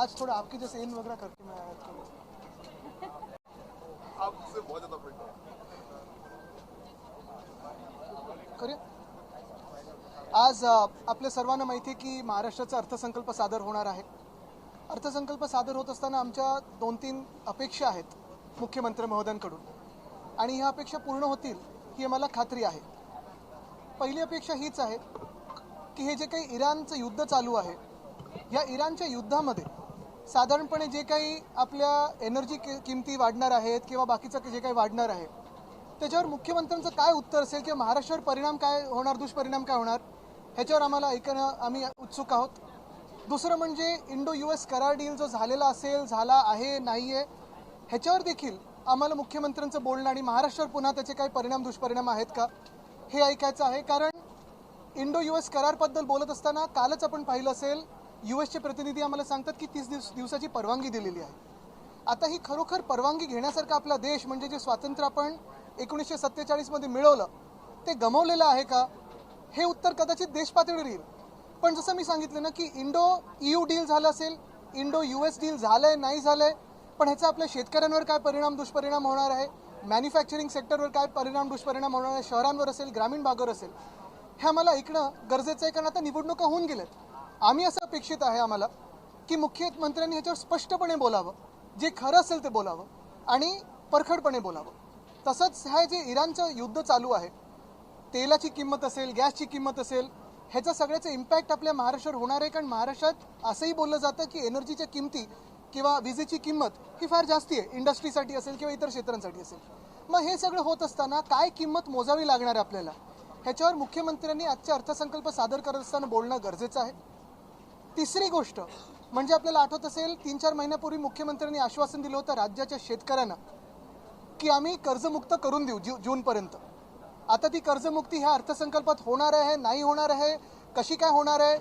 आज थोड़ा आपके जैसे इन वगैरह करके मैं आया था। आपसे बहुत ज्यादा पॉइंट करूया। आज आपल्या सर्वांना माहिती आहे की महाराष्ट्राचा अर्थसंकल्प सादर होणार आहे। अर्थसंकल्प सादर होत असताना आमच्या 2-3 अपेक्षा आहेत मुख्यमंत्री महोदयांकडून आणि ह्या अपेक्षा पूर्ण होतील ही आम्हाला खात्री आहे। पहिली अपेक्षा हीच आहे की हे जे काही इराणचं युद्ध चालू आहे या इराणच्या युद्धामध्ये साधारणपणे जे काही आपल्या एनर्जी किमती वाढणार आहेत किंवा बाकीचं जे काही वाढणार आहे त्याच्यावर मुख्यमंत्र्यांचं काय उत्तर असेल किंवा महाराष्ट्रावर परिणाम काय होणार, दुष्परिणाम काय होणार ह्याच्यावर आम्हाला ऐकणं आम्ही उत्सुक आहोत। दुसरं म्हणजे इंडो US करार डील जो झालेला असेल, झाला आहे नाही आहे ह्याच्यावर देखील आम्हाला मुख्यमंत्र्यांचं बोलणं आणि महाराष्ट्रावर पुन्हा त्याचे काही परिणाम दुष्परिणाम आहेत का हे ऐकायचं आहे। कारण इंडो US करारबद्दल बोलत असताना कालच आपण पाहिलं असेल USचे प्रतिनिधी आम्हाला सांगतात की 30 दिवसाची परवानगी दिलेली आहे। आता ही खरोखर परवानगी घेण्यासारखा आपला देश म्हणजे जे स्वातंत्र्य आपण 1947 मध्ये मिळवलं ते गमावलेलं आहे का हे उत्तर कदाचित देश पातळीवर येईल। पण जसं मी सांगितलं ना की इंडो EU डील झालं असेल, इंडो US डील झालंय नाही झालंय, पण ह्याचा आपल्या शेतकऱ्यांवर काय परिणाम दुष्परिणाम होणार आहे, मॅन्युफॅक्चरिंग सेक्टरवर काय परिणाम दुष्परिणाम होणार आहे, शहरांवर असेल ग्रामीण भागावर असेल, हे आम्हाला ऐकणं गरजेचं आहे। कारण आता निवडणुका होऊन गेल्यात। आम्ही असं अपेक्षित आहे आम्हाला की मुख्यमंत्र्यांनी ह्याच्यावर स्पष्टपणे बोलावं, जे खरं असेल ते बोलावं आणि परखडपणे बोलावं। तसंच हे जे इराणचं युद्ध चालू आहे, तेलाची किंमत असेल, गॅसची किंमत असेल, ह्याचा सगळ्याचा इम्पॅक्ट आपल्या महाराष्ट्रावर होणार आहे। कारण महाराष्ट्रात असंही बोललं जातं की एनर्जीच्या किमती किंवा विजेची किंमत ही फार जास्ती आहे, इंडस्ट्रीसाठी असेल किंवा इतर क्षेत्रांसाठी असेल। मग हे सगळं होत असताना काय किंमत मोजावी लागणार आहे आपल्याला ह्याच्यावर मुख्यमंत्र्यांनी आजचा अर्थसंकल्प सादर करत असताना बोलणं गरजेचं आहे। तिसरी गोष्ट म्हणजे आपल्याला आठवत असेल 3-4 महिन्यापूर्वी मुख्यमंत्र्यांनी आश्वासन दिलं होतं राज्याच्या शेतकऱ्यांना की आम्ही कर्जमुक्त करून देऊ जूनपर्यंत। आता ती कर्जमुक्ती ह्या अर्थसंकल्पात होणार आहे नाही होणार आहे, कशी काय होणार आहे,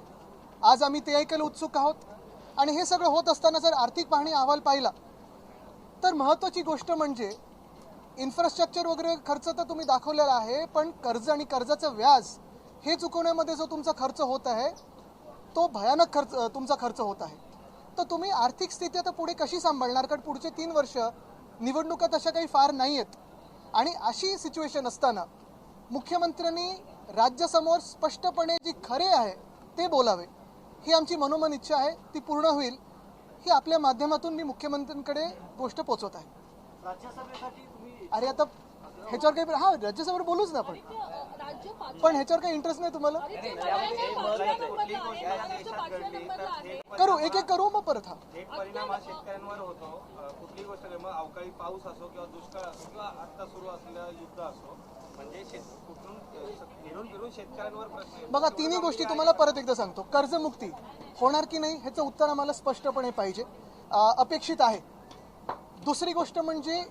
आज आम्ही ते ऐकायला उत्सुक आहोत। आणि हे सगळं होत असताना जर आर्थिक पाहणी अहवाल पाहिला तर महत्त्वाची गोष्ट म्हणजे इन्फ्रास्ट्रक्चर वगैरे खर्च तर तुम्ही दाखवलेला आहे, पण कर्ज आणि कर्जाचं व्याज हे चुकवण्यामध्ये जो तुमचा खर्च होत आहे तो भयानक तुमचा खर्च होत आहे। तर तुम्ही आर्थिक स्थिती आता पुढे कशी सांभाळणार? कारण पुढचे 3 वर्ष निवडणुका तशा काही फार नाही आहेत आणि अशी सिच्युएशन असताना मुख्यमंत्र्यांनी राज्यासमोर स्पष्टपणे जे खरे आहे ते बोलावे ही आमची मनोमन इच्छा आहे। ती पूर्ण होईल ही आपल्या माध्यमातून मी मुख्यमंत्र्यांकडे गोष्ट पोहोचवत आहे। अरे आता ह्याच्यावर काही राज्यसभेवर बोलूच ना आपण, पण ह्याच्यावर काही इंटरेस्ट नाही तुम्हाला? करू एक एक करू मग परत। एक परिणाम हा शेतकऱ्यांवर होतो। कुठली गोष्ट मग अवकाळी पाऊस असो किंवा दुष्काळ असो किंवा आता सुरू असलेलं युद्ध असो, म्हणजे कुठून फिरून फिरून शेतकऱ्यांवर प्रश्न। बघा तिन्ही गोष्टी तुम्हाला परत एकदा सांगतो। कर्जमुक्ती होणार की नाही ह्याचं उत्तर आम्हाला स्पष्टपणे पाहिजे, अपेक्षित आहे। दुसरी गोष्ट म्हणजे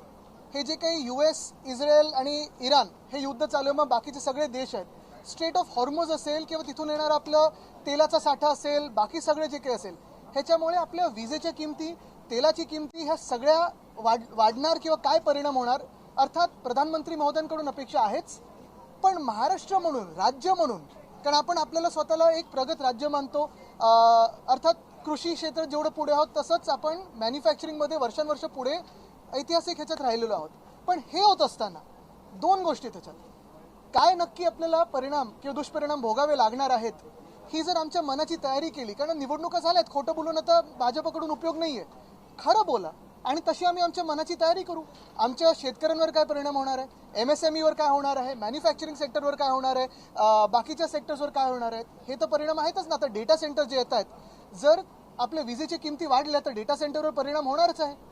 हे जे काही US, इस्रायल आणि इराण हे युद्ध चालू आहे, मग बाकीचे सगळे देश आहेत, स्ट्रेट ऑफ हॉर्मोज असेल किंवा तिथून येणारा आपलं तेलाचा साठा असेल, बाकी सगळे जे काही असेल ह्याच्यामुळे आपल्या विजेच्या किमती, तेलाची किमती ह्या सगळ्या वाढणार किंवा काय परिणाम होणार। अर्थात प्रधानमंत्री महोदयांकडून अपेक्षा आहेच, पण महाराष्ट्र म्हणून, राज्य म्हणून, कारण आपण आपल्याला स्वतःला एक प्रगत राज्य मानतो, अर्थात कृषी क्षेत्रात जेवढं पुढे आहोत तसंच आपण मॅन्युफॅक्चरिंगमध्ये वर्षानुवर्ष पुढे ऐतिहासिक ह्याच्यात राहिलेलो आहोत। पण हे होत असताना 2 गोष्टी त्याच्यात काय नक्की आपल्याला परिणाम किंवा दुष्परिणाम भोगावे लागणार आहेत ही जर आमच्या मनाची तयारी केली, कारण निवडणुका झाल्यात, खोटं बोलून आता भाजपकडून उपयोग नाही आहे, खरं बोला आणि तशी आम्ही आमच्या मनाची तयारी करू। आमच्या शेतकऱ्यांवर काय परिणाम होणार आहे, MSMEवर काय होणार आहे, मॅन्युफॅक्चरिंग सेक्टरवर काय होणार आहे, बाकीच्या सेक्टर्सवर काय होणार आहेत, हे तर परिणाम आहेतच ना। आता डेटा सेंटर जे येत आहेत, जर आपल्या विजेच्या किमती वाढल्या तर डेटा सेंटरवर परिणाम होणारच आहे।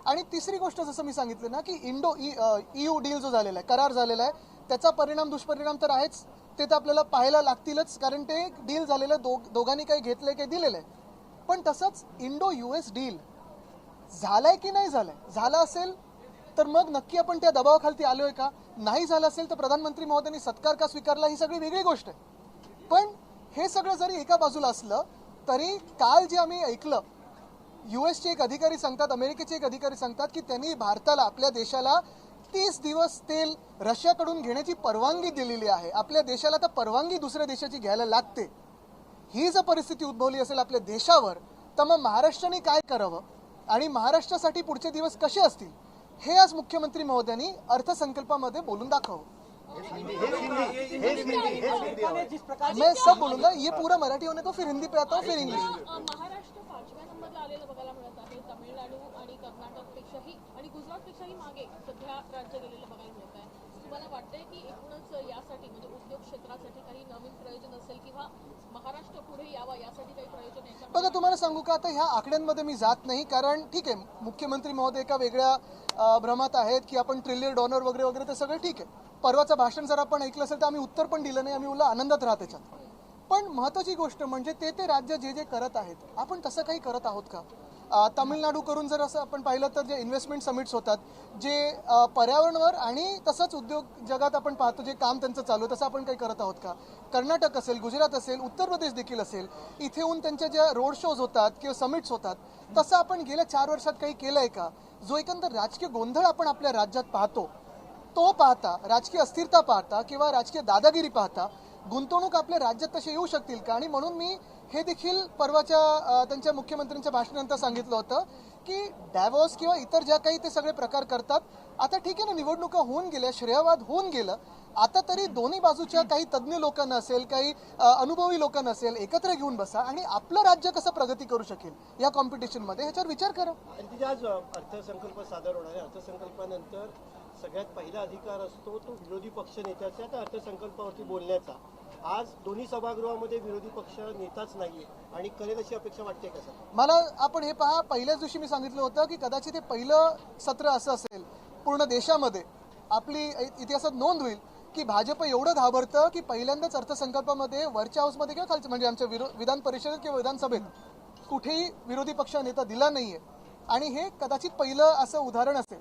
आणि तिसरी गोष्ट जसं मी सांगितलं ना की इंडो EU डील जो झालेला आहे, करार झालेला आहे, त्याचा परिणाम दुष्परिणाम तर आहेच, ते तर आपल्याला पाहायला लागतीलच, कारण ते डील झालेलं दोघांनी काही घेतलंय काही दिलेलं आहे। पण तसंच इंडो US डील झालाय की नाही झालाय, झाला असेल तर मग नक्की आपण त्या दबावाखाली आलोय का, नाही झालं असेल तर प्रधानमंत्री महोदयांनी सत्कार का स्वीकारला ही सगळी वेगळी गोष्ट आहे। पण हे सगळं जरी एका बाजूला असलं तरी काल जे आम्ही ऐकलं, USचे एक अधिकारी सांगतात, अमेरिकेचे एक अधिकारी सांगतात की त्यांनी भारताला, आपल्या देशाला 30 दिवस तेल रशियाकडून घेण्याची परवानगी दिलेली आहे। आपल्या देशाला तर परवानगी दुसऱ्या देशाची घ्यायला लागते। ही जर परिस्थिती उद्भवली असेल आपल्या देशावर तर मग महाराष्ट्राने काय करावं आणि महाराष्ट्रासाठी पुढचे दिवस कसे असतील हे आज मुख्यमंत्री महोदयांनी अर्थसंकल्पामध्ये बोलून दाखव. मैं सब बोलूंगा, ये पूरा मराठी होने तो फिर हिंदी पे आता हूँ फिर इंग्लिश. महाराष्ट्र 5व्या नंबरला आलेलं बघायला मिळत आहे. तमिळनाडू आणि कर्नाटकपेक्षाही आणि गुजरातपेक्षाही मागे सध्या राज्य गेलेलं बघायला मिळत आहे. तुम्हाला वाटतंय की एकूणच यासाठी म्हणजे उद्योग क्षेत्रासाठी काही नवीन प्रयोजन असेल किंवा महाराष्ट्र पुढे यावा यासाठी काही प्रयोजन याच्या बघा तुम्हाला सांगू का, आता ह्या आकड्यांमध्ये मी जात नाही, कारण ठीक आहे मुख्यमंत्री महोदय एका वेगळ्या भ्रमात आहेत की आपण ट्रिलियन डॉलर वगैरे वगैरे ते सगळं ठीक आहे. परवाचं भाषण जर आपण ऐकलं असेल तर आम्ही उत्तर पण दिलं नाही, आम्ही उलट आनंदात राहत त्याच्यात. पण महत्त्वाची गोष्ट म्हणजे ते राज्य जे जे करत आहेत आपण तसं काही करत आहोत का? तामिळनाडू करून जर असं आपण पाहिलं तर जे इन्व्हेस्टमेंट समिट्स होतात जे पर्यावरणावर आणि तसंच उद्योग जगात आपण पाहतो जे काम त्यांचं चालू आहे तसं आपण काही करत आहोत का? कर्नाटक असेल, गुजरात असेल, उत्तर प्रदेश देखील असेल, इथे येऊन त्यांच्या ज्या रोड शोज होतात किंवा समिट्स होतात तसं आपण गेल्या 4 वर्षात काही केलं आहे का? जो एकंदर राजकीय गोंधळ आपण आपल्या राज्यात पाहतो तो पाहता, राजकीय अस्थिरता पाहता किंवा राजकीय दादागिरी पाहता गुंतवणूक आपल्या राज्यात तसे येऊ शकतील का? आणि म्हणून मी हे देखील परवाच्या त्यांच्या मुख्यमंत्र्यांच्या भाषणानंतर सांगितलं होतं की डॅव्हॉस किंवा इतर ज्या काही ते सगळे प्रकार करतात, आता ठीक आहे ना, निवडणुका होऊन गेल्या, श्रेयवाद होऊन गेलं, आता तरी दोन्ही बाजूच्या काही तज्ज्ञ लोकांना असेल, काही अनुभवी लोकांना असेल, एकत्र घेऊन बसा आणि आपलं राज्य कसं प्रगती करू शकेल या कॉम्पिटिशनमध्ये ह्याच्यावर विचार करा. आणि तिथे आज अर्थसंकल्प सादर होणार आहे. अर्थसंकल्पानंतर सगळ्यात पहिला अधिकार असतो तो विरोधी पक्ष नेत्याचा त्या अर्थसंकल्पावरती बोलण्याचा. आज दोन्ही सभागृहामध्ये विरोधी पक्ष नेताच नाहीये आणि करेल अशी अपेक्षा वाटते का सर? मला आपण हे पहा, पहिल्याच दिवशी मी सांगितलं होतं की कदाचित हे पहिलं सत्र असं असेल पूर्ण देशामध्ये, आपली इतिहासात नोंद होईल की भाजप एवढं घाबरतं की पहिल्यांदाच अर्थसंकल्पामध्ये वरच्या हाऊसमध्ये किंवा खालच्या म्हणजे आमच्या विधान परिषदेत किंवा विधानसभेत कुठेही विरोधी पक्ष नेता दिला नाहीये. आणि हे कदाचित पहिलं असं उदाहरण असेल.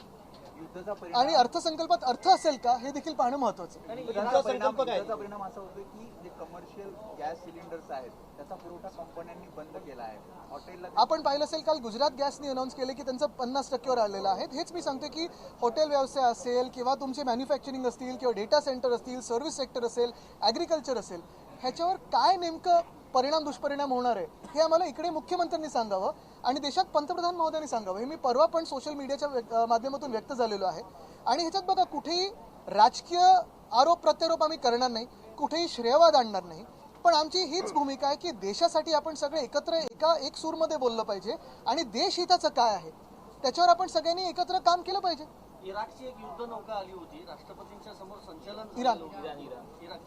आणि अर्थसंकल्पात अर्थ असेल का हे देखील पाहणं महत्वाचं. परिणाम असा होतो की जे कमर्शियल गॅस सिलेंडर्स आहेत त्याचा पुरवठा कंपन्यांनी बंद केला आहे. हॉटेलला आपण पाहिलं असेल काल गुजरात गॅसनी अनाऊन्स केले की त्यांचं 50% आलेलं आहे. हेच मी सांगते की हॉटेल व्यवसाय असेल किंवा तुमचे मॅन्युफॅक्चरिंग असतील किंवा डेटा सेंटर असतील, सर्व्हिस सेक्टर असेल, ॲग्रिकल्चर असेल, ह्याच्यावर काय नेमकं परिणाम दुष्परिणाम होणार आहे हे आम्हाला इकडे मुख्यमंत्र्यांनी सांगावं आणि देशात पंतप्रधान महोदयांनी सांगावं. हे मी परवा पण सोशल मीडियाच्या माध्यमातून व्यक्त झालेलो आहे. आणि ह्याच्यात बघा कुठेही राजकीय आरोप प्रत्यारोप आम्ही करणार नाही, कुठेही श्रेयवाद आणणार नाही, पण आमची हीच भूमिका आहे की देशासाठी आपण सगळे एकत्र एक सूरमध्ये बोललं पाहिजे आणि देश हिताचं काय आहे त्याच्यावर आपण सगळ्यांनी एकत्र काम केलं पाहिजे. इराकची एक युद्ध नौका आली होती, राष्ट्रपतींच्या समोर संचलन इराण. इराक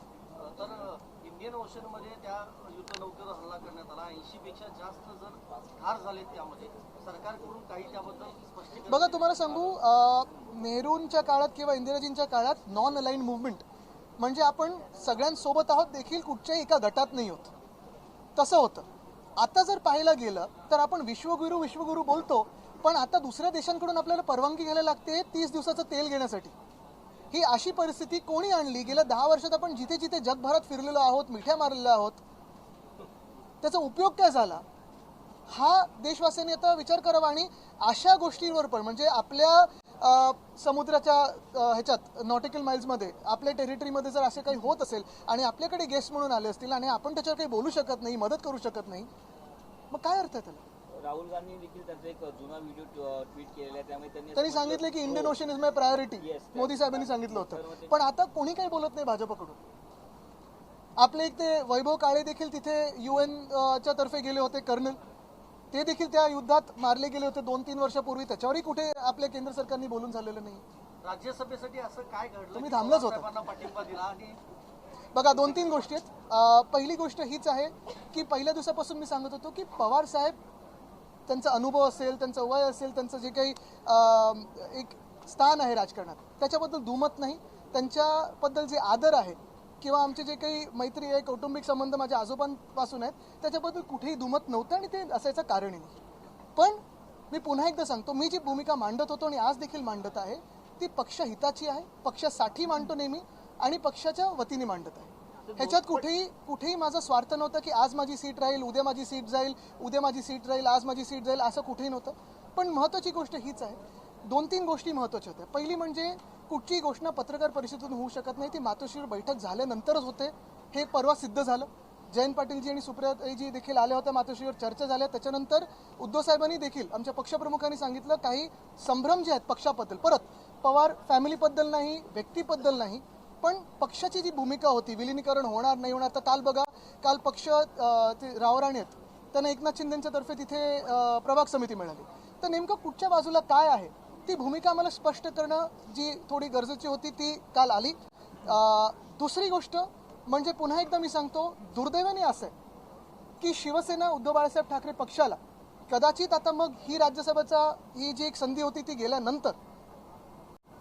तर इंडियन ओशन मध्ये त्या युद्ध नौकेवर हल्ला करण्यात आला. 80 पेक्षा जास्त जण ठार झाले. त्यामध्ये सरकारकडून काही त्याबद्दल स्पष्टीकरण. बघा तुम्हाला सांगू, नेहरूंच्या काळात किंवा इंदिराजींच्या काळात नॉन अलाइन्ड मुवमेंट म्हणजे आपण सगळ्यांसोबत आहोत देखील कुठच्याही एका गटात नाही होत, तसं होतं. आता जर पाहायला गेलं तर आपण विश्वगुरू बोलतो, पण आता दुसऱ्या देशांकडून आपल्याला परवानगी घ्यायला लागते 30 दिवसाचं तेल घेण्यासाठी. ही अशी परिस्थिती कोणी आणली? गेल्या 10 वर्षात आपण जिथे जिथे जगभरात फिरलेलो आहोत, मिठ्या मारलेल्या आहोत, त्याचा उपयोग काय झाला हा देशवासियांनी आता विचार करावा. आणि अशा गोष्टींवर पण म्हणजे आपल्या समुद्राच्या ह्याच्यात नॉटिकल माइल्समध्ये आपल्या टेरिटरीमध्ये जर असे काही होत असेल आणि आपल्याकडे गेस्ट म्हणून आले असतील आणि आपण त्याच्यावर काही बोलू शकत नाही, मदत करू शकत नाही, मग काय अर्थ आहे त्याला? राहुल गांधी देखील त्यांचा एक जुना व्हिडिओ ट्विट केलेला आहे. त्यामुळे त्यांनी सांगितलं की Indian ocean is my priority, Modi साहेबांनी सांगितलं होतं. पण आता कोणी काही बोलत नाही भाजपकडून. आपले एक ते वैभव काळे देखील तिथे UN च्या तर्फे गेले होते, कर्नल, ते देखील त्या युद्धात मारले गेले होते 2-3 वर्षापूर्वी. त्याच्यावरही कुठे आपल्या केंद्र सरकारने बोलून झालेलं नाही. राज्यसभेसाठी असं काय घडलं? तुम्ही थांबलंच होतं. साहेबांना पाठिंबा दिला आणि बघा 2-3 गोष्टी आहेत. पहिली गोष्ट हीच आहे की पहिल्या दिवसापासून मी सांगत होतो की पवार साहेब, त्यांचा अनुभव असेल, त्यांचं वय असेल, त्यांचं जे काही एक स्थान आहे राजकारणात त्याच्याबद्दल दुमत नाही. त्यांच्याबद्दल जे आदर आहे किंवा आमचे जे काही मैत्री आहे, कौटुंबिक संबंध माझ्या आजोबांपासून आहेत, त्याच्याबद्दल कुठेही दुमत नव्हतं आणि ते असायचं कारणही नाही. पण मी पुन्हा एकदा सांगतो, मी जी भूमिका मांडत होतो आणि आज देखील मांडत आहे ती पक्षहिताची आहे, पक्षासाठी मांडतो नेहमी आणि पक्षाच्या वतीने मांडत आहे. ह्याच्यात कुठेही माझा स्वार्थ नव्हता की आज माझी सीट राहील, उद्या माझी सीट जाईल, उद्या माझी सीट राहील, आज माझी सीट जाईल, असं कुठेही नव्हतं. पण महत्त्वाची गोष्ट हीच आहे, 2-3 गोष्टी महत्त्वाच्या होत्या. पहिली म्हणजे कुठचीही घोषणा पत्रकार परिषदेतून होऊ शकत नाही, ती मातोश्रीवर बैठक झाल्यानंतरच होते. हे परवा सिद्ध झालं. जयंत पाटीलजी आणि सुप्रियाताईजी देखील आल्या होत्या, मातोश्रीवर चर्चा झाल्या. त्याच्यानंतर उद्धव साहेबांनी देखील आमच्या पक्षप्रमुखांनी सांगितलं काही संभ्रम जे आहेत पक्षाबद्दल, परत पवार फॅमिलीबद्दल नाही, व्यक्तीबद्दल नाही, पण पक्षाची जी भूमिका होती, विलिनीकरण होणार नाही होणार. तर काल बघा, काल पक्ष ते रावराणे आहेत, त्यांना एकनाथ शिंदेच्या तर्फे तिथे प्रभाग समिती मिळाली. तर नेमकं कुठच्या बाजूला काय आहे ती भूमिका आम्हाला स्पष्ट करणं जी थोडी गरजेची होती ती काल आली. दुसरी गोष्ट म्हणजे पुन्हा एकदा मी सांगतो, दुर्दैवाने असं आहे की शिवसेना उद्धव बाळासाहेब ठाकरे पक्षाला कदाचित आता मग ही राज्यसभेचा ही जी एक संधी होती ती गेल्यानंतर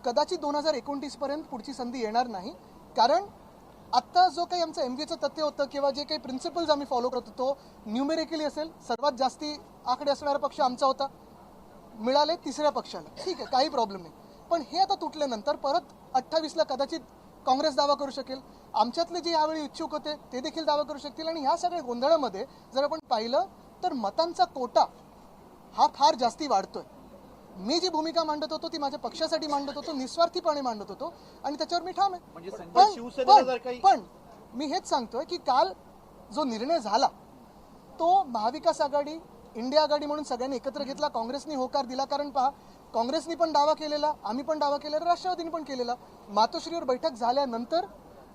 कदाचित 2029 पर्यंत पुढची संधी येणार नाही. कारण आत्ता जो काही आमचं MVचं तथ्य होतं किंवा जे काही प्रिन्सिपल्स आम्ही फॉलो करत होतो, न्यूमेरिकली असेल सर्वात जास्ती आकडे असणारा पक्ष आमचा होता, मिळाले तिसऱ्या पक्षाला, ठीक आहे, काही प्रॉब्लेम नाही. पण हे आता तुटल्यानंतर परत 28ला कदाचित काँग्रेस दावा करू शकेल, आमच्यातले जे यावेळी इच्छुक होते ते देखील दावा करू शकतील. आणि ह्या सगळ्या गोंधळामध्ये जर आपण पाहिलं तर मतांचा कोटा हा फार जास्ती वाढतोय. मी जी भूमिका मांडत होतो ती माझ्या पक्षासाठी मांडत होतो, निस्वार्थीपणे मांडत होतो आणि त्याच्यावर मी ठाम म्हणजे आहे. पण मी हेच सांगतोय की काल जो निर्णय झाला तो महाविकास आघाडी, इंडिया आघाडी म्हणून सगळ्यांनी एकत्र घेतला. काँग्रेसने होकार दिला, कारण पहा काँग्रेसनी पण दावा केलेला, आम्ही पण दावा केलेला, राष्ट्रवादीने पण केलेला. मातोश्रीवर बैठक झाल्यानंतर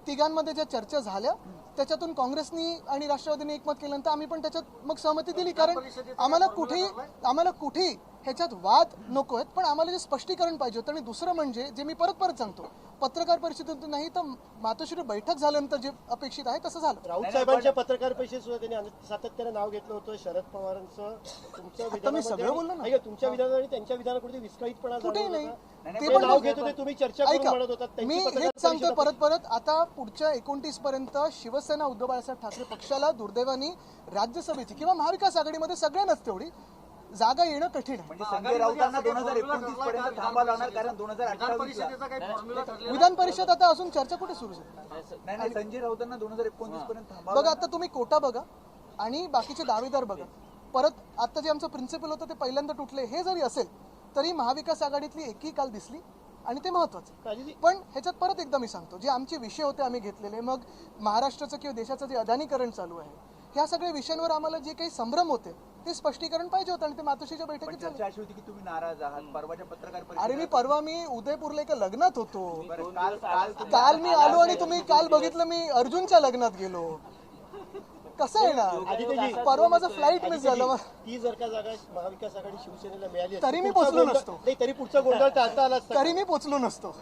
तिघांमध्ये ज्या चर्चा झाल्या त्याच्यातून काँग्रेसनी आणि राष्ट्रवादीने एकमत केल्यानंतर आम्ही पण त्याच्यात मग सहमती दिली. कारण आम्हाला कुठेही ह्याच्यात वाद नको आहेत, पण आम्हाला जे स्पष्टीकरण पाहिजे होतं. आणि दुसरं म्हणजे जे मी परत सांगतो, पत्रकार परिषदेतून नाही तर मातोश्री बैठक झाल्यानंतर जे अपेक्षित आहे तसं झालं. राऊत साहेबांच्या पत्रकार परिषदेत सुद्धा त्यांनी सातत्यानं नाव घेतलं होतं शरद पवारांचं. तुमच्या विधानामध्ये तुमच्या विधानात आणि त्यांच्या विधानाकडे विस्कळीतपणा कुठेही नाही, ते पण नाव घेत होते, तुम्ही चर्चा करून म्हणत होता. मी हेच सांगतोय परत आता पुढच्या 29 पर्यंत शिवसेना उद्धव बाळासाहेब ठाकरे पक्षाला दुर्दैवानी राज्यसभेची किंवा महाविकास आघाडीमध्ये सगळ्यांनाच तेवढी जागा येणं कठीण आहे. म्हणजे संजय राऊतांना 2029 पर्यंत थांबा लागणार, कारण 2028 विधान परिषद आता अजून चर्चा कुठे सुरू झाली नाही, संजय राऊतांना 2029 पर्यंत थांबा. बघा, आता तुम्ही कोटा बघा आणि बाकीचे दावेदार बघा. परत आता जे आमचं प्रिन्सिपल होतं ते पहिल्यांदा तुटले, हे जरी असेल तरी महाविकास आघाडीतली एकी काल दिसली आणि ते महत्वाचं. पण ह्याच्यात परत एकदा मी सांगतो, जे आमचे विषय होते आम्ही घेतलेले, मग महाराष्ट्राचं किंवा देशाचं जे अदानीकरण चालू आहे, ह्या सगळ्या विषयांवर आम्हाला जे काही संभ्रम होते ते स्पष्टीकरण पाहिजे होतं आणि ते मातोश्रीच्या बैठकीत चर्चा अशी होती की तुम्ही नाराज आहात. परवाच्या पत्रकार अरे परवा मी उदयपूरला एका लग्नात होतो, काल मी आलो आणि तुम्ही काल बघितलं मी अर्जुनच्या लग्नात गेलो. कसं आहे ना, परवा माझं फ्लाईट मिस झालं. ती जर का जागा महाविकास आघाडी शिवसेनेला मिळाली तरी मी पोचलो नसतो, तरी पुढचा गोंधळ टाळता आला तरी मी पोचलो नसतो.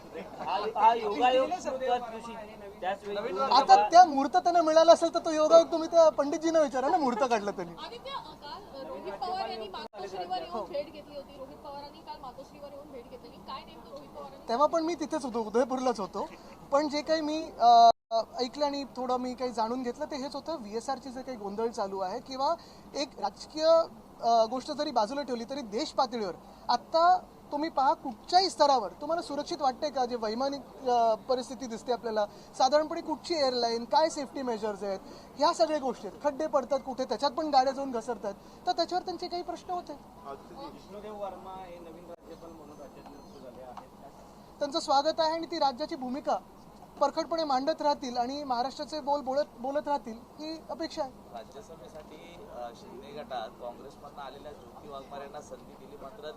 आता त्या मुहूर्त त्यांना मिळाला असेल तर तो योगायोग तुम्ही त्या पंडितजींना विचारा ना, मुहूर्त काढला त्यांनी. आदित्य, काल रोहित पवार यांनी मातोश्रीवर येऊन भेट घेतली होती. रोहित पवारांनी काल मातोश्रीवर येऊन भेट घेतली. काय नेमकं रोहित पवारांनी? तेव्हा पण मी तिथेच होतो, उदयपूरलाच होतो. पण जे काही मी ऐकलं आणि थोडं मी काही जाणून घेतलं ते हेच होतं, VSRचे जे काही गोंधळ चालू आहे किंवा एक राजकीय गोष्ट जरी बाजूला ठेवली तरी देश पातळीवर आत्ता तुम्ही पहा कुठच्याही स्तरावर तुम्हाला सुरक्षित वाटते का? जे वैमानिक परिस्थिती दिसते आपल्याला, साधारणपणे कुठची एअरलाईन, काय सेफ्टी मेजर्स आहेत, ह्या सगळ्या गोष्टी आहेत. खड्डे पडतात कुठे, त्याच्यात पण गाड्या जाऊन घसरतात, तर त्याच्यावर त्यांचे काही प्रश्न होते. त्यांचं स्वागत आहे आणि ती राज्याची भूमिका परखडपणे मांडत राहतील आणि महाराष्ट्राचे बोलत राहतील ही अपेक्षा आहे. राज्यसभेसाठी शिंदे गटात काँग्रेसमधून आलेल्या ज्योती वाघमारेंना संधी दिली, मात्र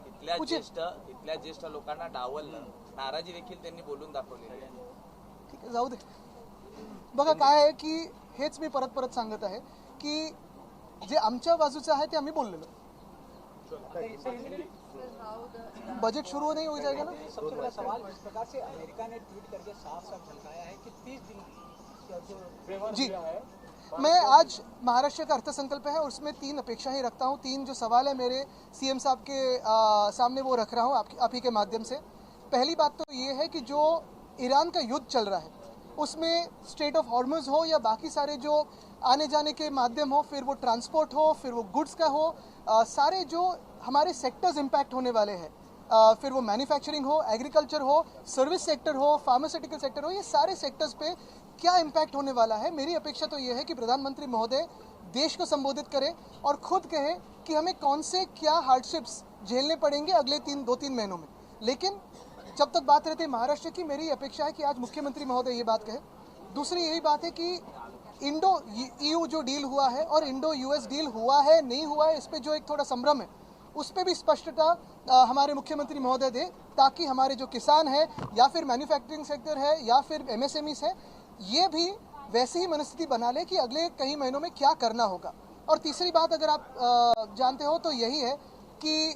इथल्या ज्येष्ठ लोकांना डावललं, नाराजी देखील त्यांनी बोलून दाखवली. ठीक आहे, जाऊ दे. बघा काय आहे की हेच मी परत सांगत आहे की जे आमच्या बाजूचं आहे ते आम्ही बोललेलो. बजट शुरू नहीं हो जाएगा ना. सबसे बड़ा सवाल इस प्रकार से अमेरिका ने ट्वीट करके साफ साफ झलकाया है कि 30 दिन जी, मैं आज महाराष्ट्र का अर्थसंकल्प है और उसमें 3 अपेक्षाएं रखता हूं. 3 जो सवाल है मेरे CM साहब के सामने वो रख रहा हूं आप ही के माध्यम से. पहली बात तो ये है कि जो ईरान का युद्ध चल रहा है उसमें स्ट्रेट ऑफ हॉर्मुज़ हो या बाकी सारे जो आने जाने के माध्यम हो, फिर वो ट्रांसपोर्ट हो, फिर वो गुड्स का हो, सारे जो हमारे सेक्टर्स इम्पैक्ट होने वाले हैं, फिर वो मैन्युफैक्चरिंग हो, एग्रीकल्चर हो, सर्विस सेक्टर हो, फार्मास्यूटिकल सेक्टर हो, ये सारे सेक्टर्स पे क्या इम्पैक्ट होने वाला है. मेरी अपेक्षा तो ये है कि प्रधानमंत्री महोदय देश को संबोधित करें और खुद कहें कि हमें कौन से क्या हार्डशिप्स झेलने पड़ेंगे अगले 2-3 महीनों में. लेकिन जब तक बात रहती है महाराष्ट्र की, मेरी अपेक्षा है कि आज मुख्यमंत्री महोदय ये बात कहे. दूसरी यही बात है कि इंडो EU जो डील हुआ है और इंडो US डील हुआ है नहीं हुआ है, इस पे जो एक थोड़ा संभ्रम है, उस पे भी स्पष्टता हमारे मुख्यमंत्री महोदय दे, ताकि हमारे जो किसान है या फिर मैन्युफैक्चरिंग सेक्टर है या फिर MSMEs है, ये भी वैसी ही मनस्थिति बना ले कि अगले कई महीनों में क्या करना होगा। और तीसरी बात अगर आप जानते हो तो यही है कि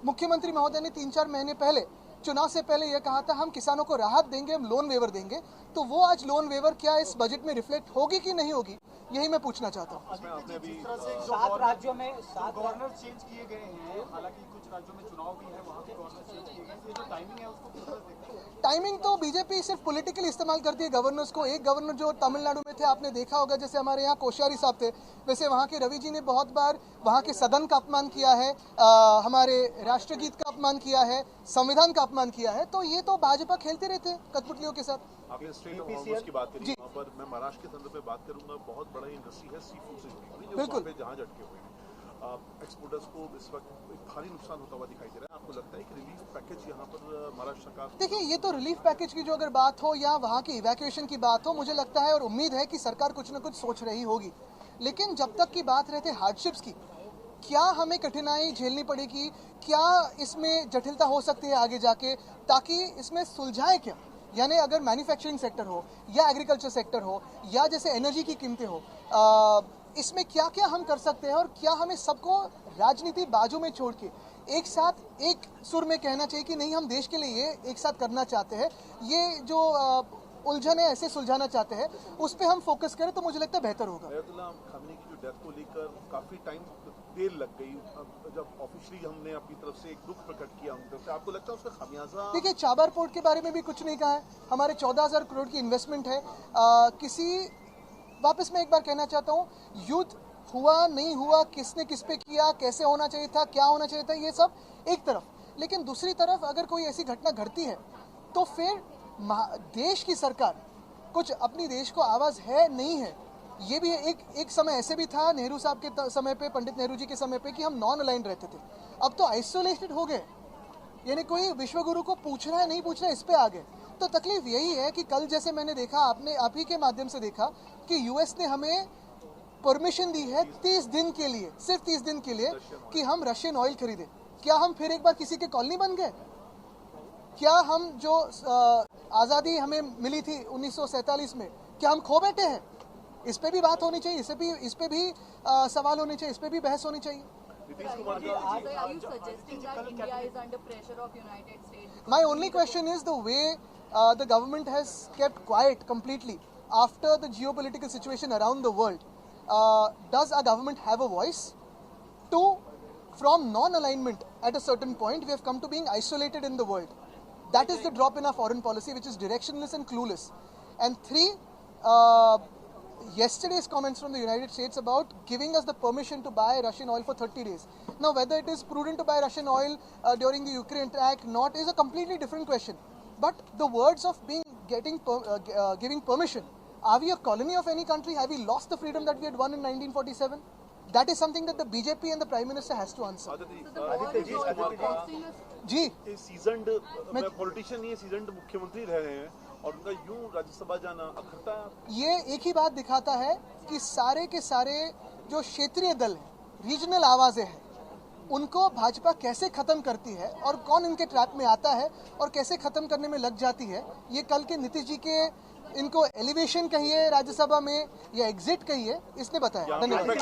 मुख्यमंत्री महोदय ने 3-4 महीने पहले चुनाव से पहले यह कहा था हम किसानों को राहत देंगे, हम लोन वेवर देंगे। तो वो आज लोन वेवर क्या इस बजट में रिफ्लेक्ट होगी कि नहीं होगी, यही मैं पूछना चाहता हूँ। 7 राज्यों में 7 गवर्नर चेंज किए गए हैं, हालांकि कुछ राज्यों में चुनाव भी है, वहाँ के गवर्नर चेंज किए गए, ये जो टाइमिंग है उसको किस तरह देखते हैं? टाइमिंग तो बीजेपी सिर्फ पॉलिटिकली इस्तेमाल करती है गवर्नर्स को। एक गवर्नर जो तमिलनाडु में थे, आपने देखा होगा, जैसे हमारे यहाँ कोश्यारी साहब थे, वैसे वहाँ के रवि जी ने बहुत बार वहाँ के सदन का अपमान किया है, हमारे राष्ट्रगीत का अपमान किया है, संविधान का अपमान किया है। तो ये तो भाजपा खेलते रहते हैं कठपुतलियों के साथ। आपने स्ट्रेट ऑफ हॉर्मोज की बात करी, वहाँ पर मैं महाराष्ट्र के संदर्भ में बात करूंगा, बहुत बड़ा इंडस्ट्री है सी फूड से जुड़ी हुई, जो वहाँ पे जहाज अटके हुए हैं। एक्सपोर्टर्स को इस वक्त एक भारी नुकसान होता हुआ दिखाई दे रहा है। आपको लगता है कि रिलीफ पैकेज यहाँ पर महाराष्ट्र सरकार? देखिए, ये तो रिलीफ पैकेज की जो अगर बात हो या वहाँ की इवैक्यूएशन की बात हो, मुझे लगता है और उम्मीद है कि सरकार कुछ न कुछ सोच रही होगी। लेकिन जब तक की बात रहती है हार्डशिप्स की, क्या हमें कठिनाई झेलनी पड़ेगी, क्या इसमें जटिलता हो सकती है आगे जाके, ताकि इसमें सुलझाए क्या। यानी अगर मैन्युफैक्चरिंग सेक्टर हो या एग्रीकल्चर सेक्टर हो या जैसे एनर्जी की कीमतें हो, इसमें क्या क्या हम कर सकते हैं और क्या हमें सबको राजनीति बाजू में छोड़ के एक साथ एक सुर में कहना चाहिए कि नहीं, हम देश के लिए ये एक साथ करना चाहते हैं, ये जो उलझन है ऐसे सुलझाना चाहते हैं, उस पर हम फोकस करें तो मुझे लगता है बेहतर होगा। अयातुल्लाह खामेनी की जो डेथ को लेकर काफी टाइम देर लग गई, जब ऑफिशियली हमने अपनी तरफ से एक दुख प्रकट किया उनकी तरफ से, आपको लगता है उसका खामियाजा? देखिए, चाबार पोर्ट के बारे में भी कुछ नहीं कहा है, हमारे 14,000 करोड़ की इन्वेस्टमेंट है। वापस मैं एक बार कहना चाहता हूँ, युद्ध हुआ नहीं हुआ, किसने किस पे किया, कैसे होना चाहिए था, क्या होना चाहिए था, ये सब एक तरफ। लेकिन दूसरी तरफ अगर कोई ऐसी घटना घटती है तो फिर देश की सरकार कुछ अपनी देश को आवाज़ है नहीं है। ये भी एक समय ऐसे भी था नेहरू साहब के समय पे, पंडित नेहरू जी के समय पे, कि हम नॉन अलाइंड रहते थे। अब तो आइसोलेटेड हो गए, यानी कोई विश्वगुरु को पूछ रहा है नहीं पूछ रहा है, इस पे आ गए। तो तकलीफ यही है कि कल जैसे मैंने देखा, आपने आप ही के माध्यम से देखा कि यूएस ने हमें परमिशन दी है 30 दिन के लिए, सिर्फ 30 दिन के लिए, कि हम रशियन ऑयल खरीदें। क्या हम फिर एक बार किसी के कॉलोनी बन गए? क्या हम जो आज़ादी हमें मिली थी 1947 में, क्या हम खो बैठे हैं? इस पे भी बात होनी चाहिए, इस पे भी सवाल होने चाहिए, इस पे भी बहस होनी चाहिए। My only question is the way the government has kept quiet completely after the geopolitical situation around the world. Does our government have a voice? Two, from non-alignment at a certain point, we have come to being isolated in the world. That is the drop in our foreign policy, which is directionless and clueless. And three, yesterday's comments from the United States about giving us the permission to buy Russian oil for 30 days. Now, whether it is prudent to buy Russian oil during the Ukraine attack, not, is a completely different question. But the words of giving permission, are we a colony of any country? Have we lost the freedom that we had won in 1947? That is something that the BJP and the Prime Minister has to answer. जी, seasoned politician, ये seasoned मुख्यमंत्री रहे हैं और उनका यूं राज्यसभा जाना अखरता, ये एक ही बात दिखाता है कि सारे के सारे जो क्षेत्रीय दल हैं, रीजनल आवाजें हैं, उनको भाजपा कैसे खत्म करती है और कौन इनके ट्रैप में आता है और कैसे खत्म करने में लग जाती है, ये कल के नीतीश जी के इनको एलिवेशन कहिए राज्यसभा में या एग्जिट कहिए, इसने बताया। धन्यवाद।